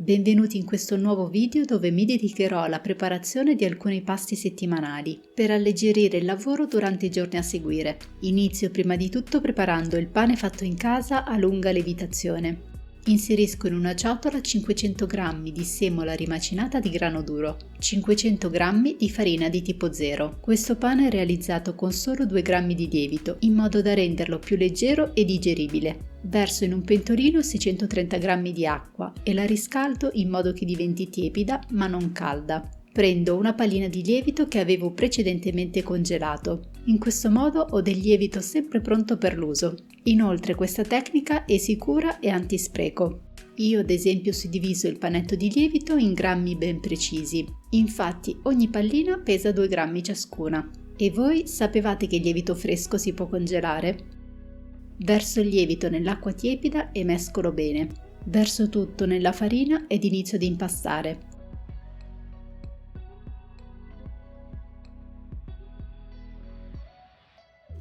Benvenuti in questo nuovo video dove mi dedicherò alla preparazione di alcuni pasti settimanali per alleggerire il lavoro durante i giorni a seguire. Inizio prima di tutto preparando il pane fatto in casa a lunga lievitazione. Inserisco in una ciotola 500 g di semola rimacinata di grano duro, 500 g di farina di tipo 0. Questo pane è realizzato con solo 2 g di lievito, in modo da renderlo più leggero e digeribile. Verso in un pentolino 630 g di acqua e la riscaldo in modo che diventi tiepida ma non calda. Prendo una pallina di lievito che avevo precedentemente congelato. In questo modo ho del lievito sempre pronto per l'uso. Inoltre questa tecnica è sicura e antispreco. Io ad esempio ho suddiviso il panetto di lievito in grammi ben precisi. Infatti ogni pallina pesa 2 grammi ciascuna. E voi sapevate che il lievito fresco si può congelare? Verso il lievito nell'acqua tiepida e mescolo bene. Verso tutto nella farina ed inizio ad impastare.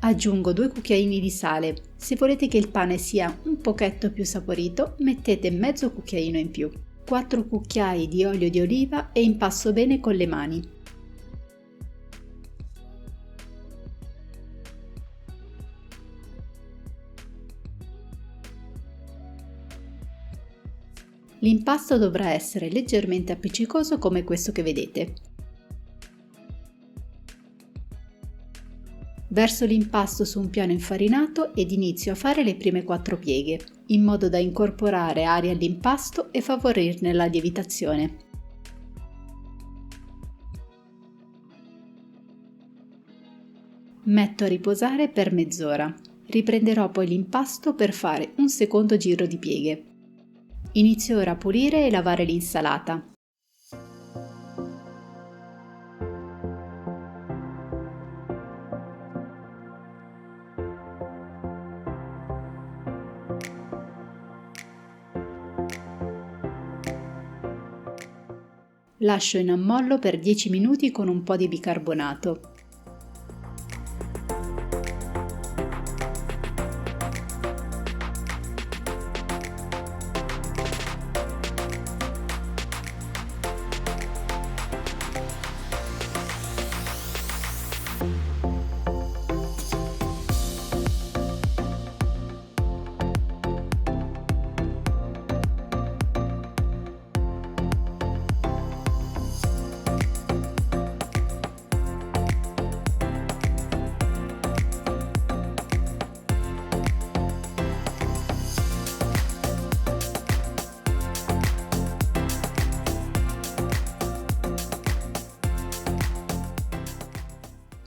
Aggiungo 2 cucchiaini di sale. Se volete che il pane sia un pochetto più saporito, mettete mezzo cucchiaino in più. 4 cucchiai di olio di oliva e impasto bene con le mani. L'impasto dovrà essere leggermente appiccicoso come questo che vedete. Verso l'impasto su un piano infarinato ed inizio a fare le prime 4 pieghe, in modo da incorporare aria all'impasto e favorirne la lievitazione. Metto a riposare per mezz'ora. Riprenderò poi l'impasto per fare un secondo giro di pieghe. Inizio ora a pulire e lavare l'insalata. Lascio in ammollo per 10 minuti con un po' di bicarbonato.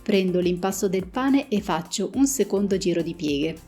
Prendo l'impasto del pane e faccio un secondo giro di pieghe.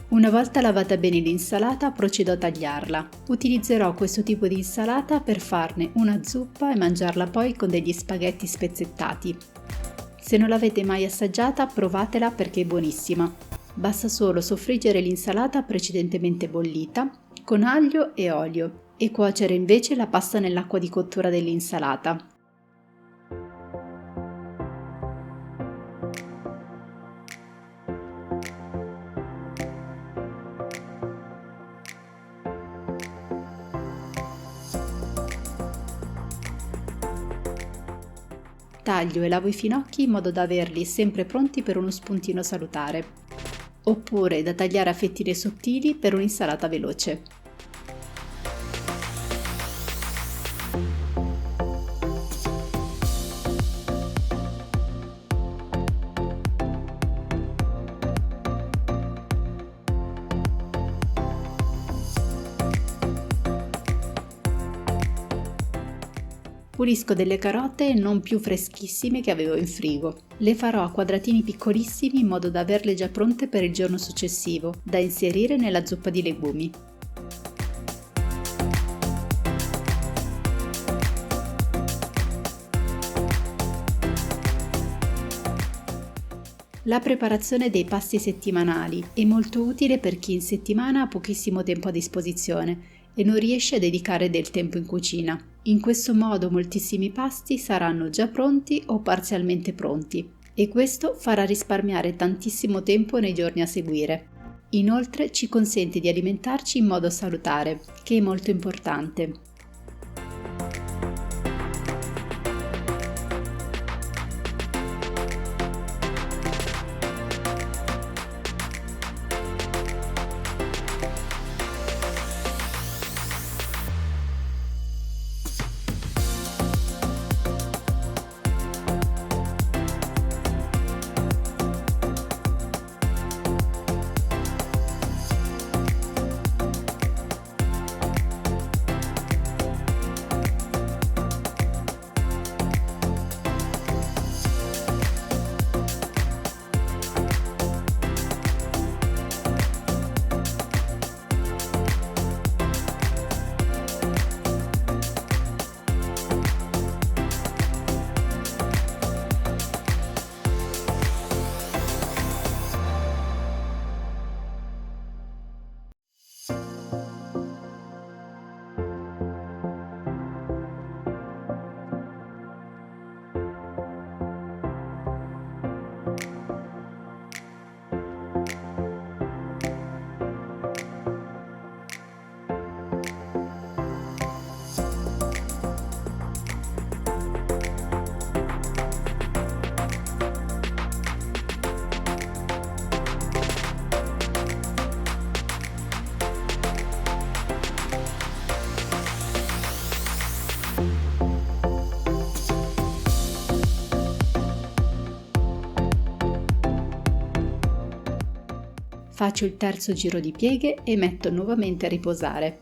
Una volta lavata bene l'insalata procedo a tagliarla. Utilizzerò questo tipo di insalata per farne una zuppa e mangiarla poi con degli spaghetti spezzettati. Se non l'avete mai assaggiata provatela perché è buonissima. Basta solo soffriggere l'insalata precedentemente bollita con aglio e olio e cuocere invece la pasta nell'acqua di cottura dell'insalata. Taglio e lavo i finocchi in modo da averli sempre pronti per uno spuntino salutare. oppure da tagliare a fettine sottili per un'insalata veloce. Pulisco delle carote non più freschissime che avevo in frigo. Le farò a quadratini piccolissimi in modo da averle già pronte per il giorno successivo, da inserire nella zuppa di legumi. La preparazione dei pasti settimanali è molto utile per chi in settimana ha pochissimo tempo a disposizione e non riesce a dedicare del tempo in cucina. In questo modo moltissimi pasti saranno già pronti o parzialmente pronti e questo farà risparmiare tantissimo tempo nei giorni a seguire. Inoltre ci consente di alimentarci in modo salutare, che è molto importante. Faccio il terzo giro di pieghe e metto nuovamente a riposare.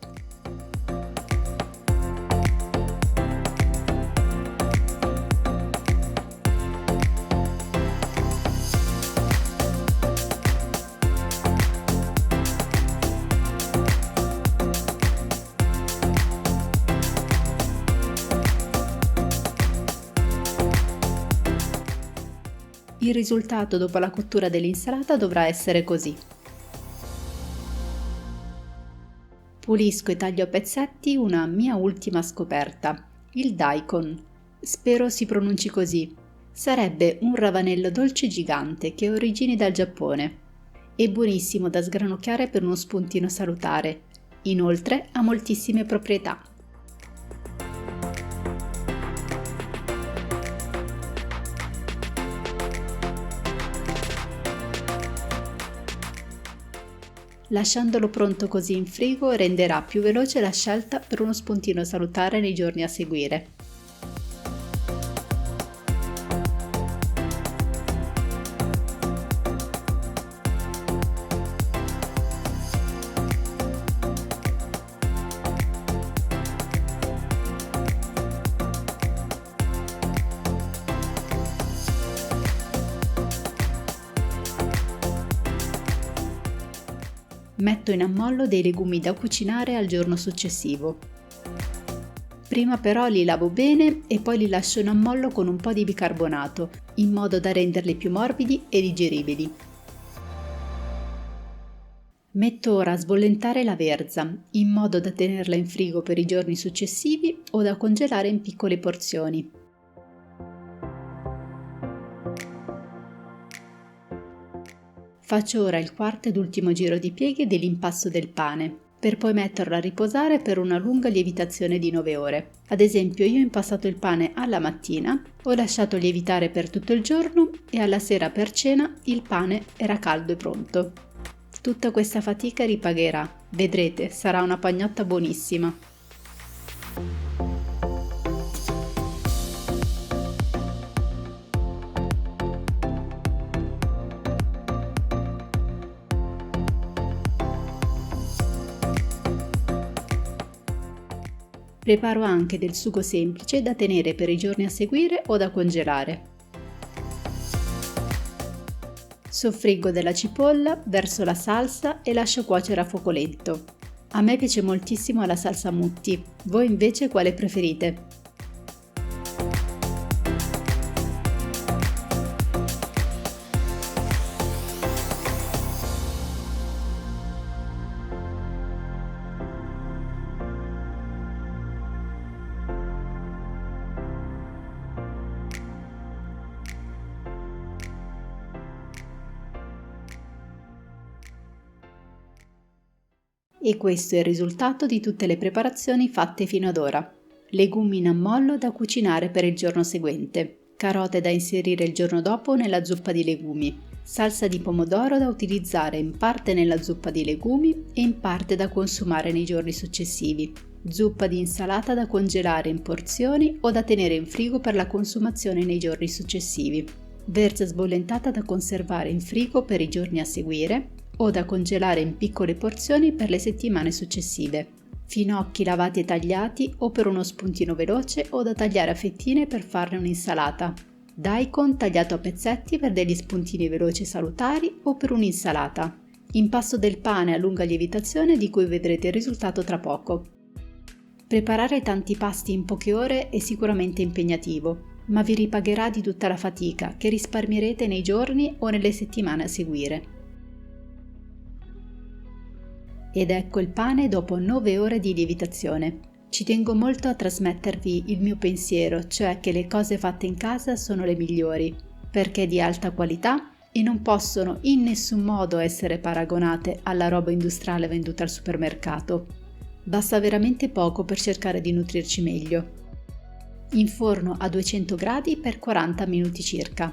Il risultato dopo la cottura dell'insalata dovrà essere così. Pulisco e taglio a pezzetti una mia ultima scoperta, il daikon. Spero si pronunci così. Sarebbe un ravanello dolce gigante che ha origini dal Giappone. È buonissimo da sgranocchiare per uno spuntino salutare. Inoltre ha moltissime proprietà. Lasciandolo pronto così in frigo renderà più veloce la scelta per uno spuntino salutare nei giorni a seguire. Metto in ammollo dei legumi da cucinare al giorno successivo. Prima però li lavo bene e poi li lascio in ammollo con un po' di bicarbonato, in modo da renderli più morbidi e digeribili. Metto ora a sbollentare la verza, in modo da tenerla in frigo per i giorni successivi o da congelare in piccole porzioni. Faccio ora il quarto ed ultimo giro di pieghe dell'impasto del pane, per poi metterlo a riposare per una lunga lievitazione di 9 ore. Ad esempio, io ho impastato il pane alla mattina, ho lasciato lievitare per tutto il giorno e alla sera per cena il pane era caldo e pronto. Tutta questa fatica ripagherà, vedrete, sarà una pagnotta buonissima. Preparo anche del sugo semplice da tenere per i giorni a seguire o da congelare. Soffriggo della cipolla, verso la salsa e lascio cuocere a fuoco lento. A me piace moltissimo la salsa Mutti, voi invece quale preferite? E questo è il risultato di tutte le preparazioni fatte fino ad ora. Legumi in ammollo da cucinare per il giorno seguente, carote da inserire il giorno dopo nella zuppa di legumi, salsa di pomodoro da utilizzare in parte nella zuppa di legumi e in parte da consumare nei giorni successivi, zuppa di insalata da congelare in porzioni o da tenere in frigo per la consumazione nei giorni successivi, verza sbollentata da conservare in frigo per i giorni a seguire, o da congelare in piccole porzioni per le settimane successive. Finocchi lavati e tagliati o per uno spuntino veloce o da tagliare a fettine per farne un'insalata. Daikon tagliato a pezzetti per degli spuntini veloci e salutari o per un'insalata. Impasto del pane a lunga lievitazione di cui vedrete il risultato tra poco. Preparare tanti pasti in poche ore è sicuramente impegnativo, ma vi ripagherà di tutta la fatica che risparmierete nei giorni o nelle settimane a seguire. Ed ecco il pane dopo 9 ore di lievitazione. Ci tengo molto a trasmettervi il mio pensiero, cioè che le cose fatte in casa sono le migliori, perché di alta qualità e non possono in nessun modo essere paragonate alla roba industriale venduta al supermercato. Basta veramente poco per cercare di nutrirci meglio. In forno a 200 gradi per 40 minuti circa.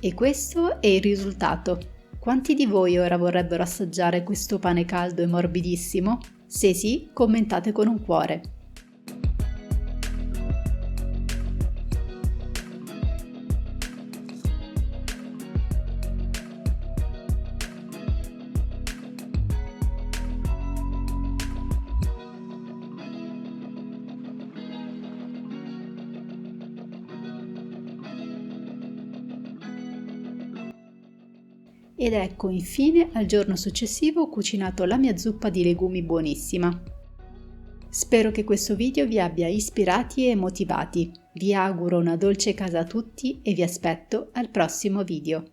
E questo è il risultato. Quanti di voi ora vorrebbero assaggiare questo pane caldo e morbidissimo? Se sì, commentate con un cuore. Ed ecco infine al giorno successivo ho cucinato la mia zuppa di legumi buonissima. Spero che questo video vi abbia ispirati e motivati. Vi auguro una dolce casa a tutti e vi aspetto al prossimo video.